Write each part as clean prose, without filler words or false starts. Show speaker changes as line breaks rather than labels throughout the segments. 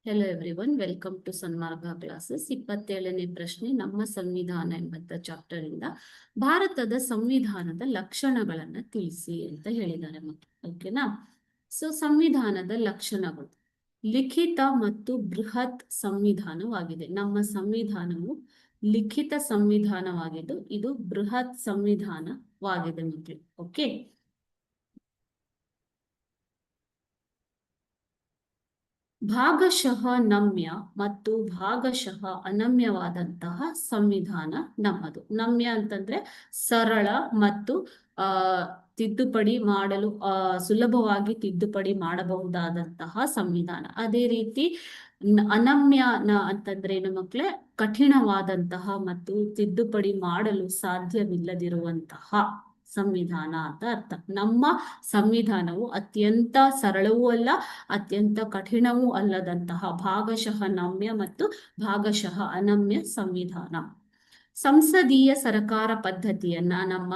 Hello everyone, welcome to Sanmarga classes. 27ನೇ ಪ್ರಶ್ನೆ ನಮ್ಮ ಸಂವಿಧಾನ ಎಂಬ ಚಾಪ್ಟರ್ ಇಂದ ಭಾರತದ ಸಂವಿಧಾನದ ಲಕ್ಷಣಗಳನ್ನ ತಿಳಿಸಿ ಅಂತ ಹೇಳಿದ್ದಾರೆ ಮಕ್ಕಳು. ಓಕೆನಾ? ಸೊ ಸಂವಿಧಾನದ ಲಕ್ಷಣಗಳು ಲಿಖಿತ ಮತ್ತು ಬೃಹತ್ ಸಂವಿಧಾನವಾಗಿದೆ. ನಮ್ಮ ಸಂವಿಧಾನವು ಲಿಖಿತ ಸಂವಿಧಾನವಾಗಿದ್ದು ಇದು ಬೃಹತ್ ಸಂವಿಧಾನವಾಗಿದೆ ಮಕ್ಕಳು. ಓಕೆ, ಭಾಗಶಃ ನಮ್ಯ ಮತ್ತು ಭಾಗಶಃ ಅನಮ್ಯವಾದಂತಹ ಸಂವಿಧಾನ ನಮ್ಮದು. ನಮ್ಯ ಅಂತಂದ್ರೆ ಸರಳ ಮತ್ತು ತಿದ್ದುಪಡಿ ಮಾಡಲು ಸುಲಭವಾಗಿ ತಿದ್ದುಪಡಿ ಮಾಡಬಹುದಾದಂತಹ ಸಂವಿಧಾನ. ಅದೇ ರೀತಿ ಅನಮ್ಯ ಅಂತಂದ್ರೆ ಏನು ಮಕ್ಕಳೇ? ಕಠಿಣವಾದಂತಹ ಮತ್ತು ತಿದ್ದುಪಡಿ ಮಾಡಲು ಸಾಧ್ಯವಿಲ್ಲದಿರುವಂತಹ ಸಂವಿಧಾನ ಅಂತ ಅರ್ಥ. ನಮ್ಮ ಸಂವಿಧಾನವು ಅತ್ಯಂತ ಸರಳವೂ ಅಲ್ಲ, ಅತ್ಯಂತ ಕಠಿಣವೂ ಅಲ್ಲದಂತಹ ಭಾಗಶಃ ನಮ್ಯ ಮತ್ತು ಭಾಗಶಃ ಅನಮ್ಯ ಸಂವಿಧಾನ. ಸಂಸದೀಯ ಸರ್ಕಾರ ಪದ್ಧತಿಯನ್ನ ನಮ್ಮ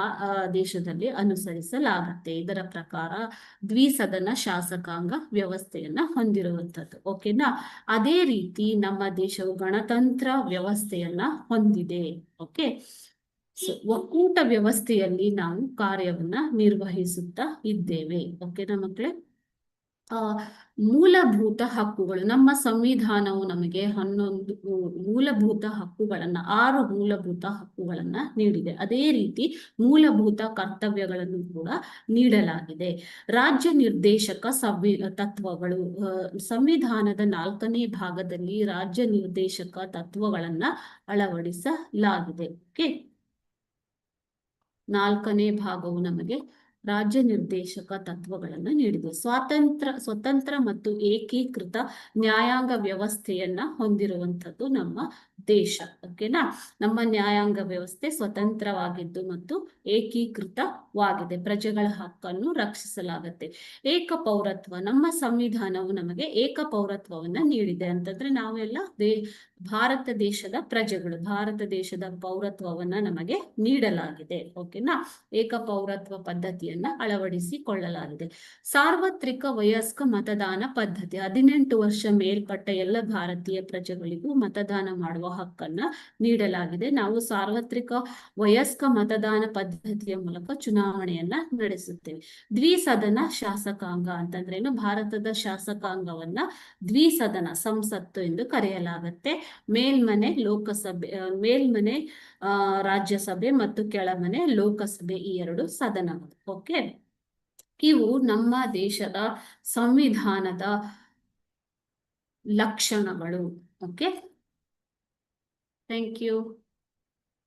ದೇಶದಲ್ಲಿ ಅನುಸರಿಸಲಾಗುತ್ತೆ. ಇದರ ಪ್ರಕಾರ ದ್ವಿಸದನ ಶಾಸಕಾಂಗ ವ್ಯವಸ್ಥೆಯನ್ನ ಹೊಂದಿರುವಂಥದ್ದು. ಓಕೆನಾ? ಅದೇ ರೀತಿ ನಮ್ಮ ದೇಶವು ಗಣತಂತ್ರ ವ್ಯವಸ್ಥೆಯನ್ನ ಹೊಂದಿದೆ. ಓಕೆ, ಒಕ್ಕೂಟ ವ್ಯವಸ್ಥೆಯಲ್ಲಿ ನಾವು ಕಾರ್ಯವನ್ನ ನಿರ್ವಹಿಸುತ್ತಾ ಇದ್ದೇವೆ. ಓಕೆನಾ ಮಕ್ಕಳೇ? ಮೂಲಭೂತ ಹಕ್ಕುಗಳು. ನಮ್ಮ ಸಂವಿಧಾನವು ನಮಗೆ 11 ಮೂಲಭೂತ ಹಕ್ಕುಗಳನ್ನ 6 ಮೂಲಭೂತ ಹಕ್ಕುಗಳನ್ನ ನೀಡಿದೆ. ಅದೇ ರೀತಿ ಮೂಲಭೂತ ಕರ್ತವ್ಯಗಳನ್ನು ಕೂಡ ನೀಡಲಾಗಿದೆ. ರಾಜ್ಯ ನಿರ್ದೇಶಕ ತತ್ವಗಳು. ಸಂವಿಧಾನದ 4ನೇ ಭಾಗದಲ್ಲಿ ರಾಜ್ಯ ನಿರ್ದೇಶಕ ತತ್ವಗಳನ್ನ ಅಳವಡಿಸಲಾಗಿದೆ. ಓಕೆ, 4ನೇ ಭಾಗವು ನಮಗೆ ರಾಜ್ಯ ನಿರ್ದೇಶಕ ತತ್ವಗಳನ್ನ ನೀಡಿದೆ. ಸ್ವತಂತ್ರ ಮತ್ತು ಏಕೀಕೃತ ನ್ಯಾಯಾಂಗ ವ್ಯವಸ್ಥೆಯನ್ನ ಹೊಂದಿರುವಂಥದ್ದು ನಮ್ಮ ದೇಶ. ಓಕೆನಾ? ನಮ್ಮ ನ್ಯಾಯಾಂಗ ವ್ಯವಸ್ಥೆ ಸ್ವತಂತ್ರವಾಗಿದ್ದು ಮತ್ತು ಏಕೀಕೃತವಾಗಿದೆ. ಪ್ರಜೆಗಳ ಹಕ್ಕನ್ನು ರಕ್ಷಿಸಲಾಗುತ್ತೆ. ಏಕಪೌರತ್ವ. ನಮ್ಮ ಸಂವಿಧಾನವು ನಮಗೆ ಏಕಪೌರತ್ವವನ್ನ ನೀಡಿದೆ. ಅಂತಂದ್ರೆ ನಾವೆಲ್ಲ ಭಾರತ ದೇಶದ ಪ್ರಜೆಗಳು. ಭಾರತ ದೇಶದ ಪೌರತ್ವವನ್ನ ನಮಗೆ ನೀಡಲಾಗಿದೆ. ಓಕೆನಾ? ಏಕಪೌರತ್ವ ಪದ್ಧತಿಯನ್ನ ಅಳವಡಿಸಿಕೊಳ್ಳಲಾಗಿದೆ. ಸಾರ್ವತ್ರಿಕ ವಯಸ್ಕ ಮತದಾನ ಪದ್ಧತಿ. 18 ವರ್ಷ ಮೇಲ್ಪಟ್ಟ ಎಲ್ಲ ಭಾರತೀಯ ಪ್ರಜೆಗಳಿಗೂ ಮತದಾನ ಮಾಡುವ ಹಕ್ಕನ್ನ ನೀಡಲಾಗಿದೆ. ನಾವು ಸಾರ್ವತ್ರಿಕ ವಯಸ್ಕ ಮತದಾನ ಪದ್ಧತಿಯ ಮೂಲಕ ಚುನಾವಣೆಯನ್ನ ನಡೆಸುತ್ತೇವೆ. ದ್ವಿಸದನ ಶಾಸಕಾಂಗ ಅಂತಂದ್ರೇನು? ಭಾರತದ ಶಾಸಕಾಂಗವನ್ನ ದ್ವಿಸದನ ಸಂಸತ್ತು ಎಂದು ಕರೆಯಲಾಗುತ್ತೆ. ಮೇಲ್ಮನೆ ಮೇಲ್ಮನೆ ರಾಜ್ಯಸಭೆ ಮತ್ತು ಕೆಳಮನೆ ಲೋಕಸಭೆ, ಈ 2 ಸದನಗಳು. ಓಕೆ, ಇವು ನಮ್ಮ ದೇಶದ ಸಂವಿಧಾನದ ಲಕ್ಷಣಗಳು. Okay, thank you.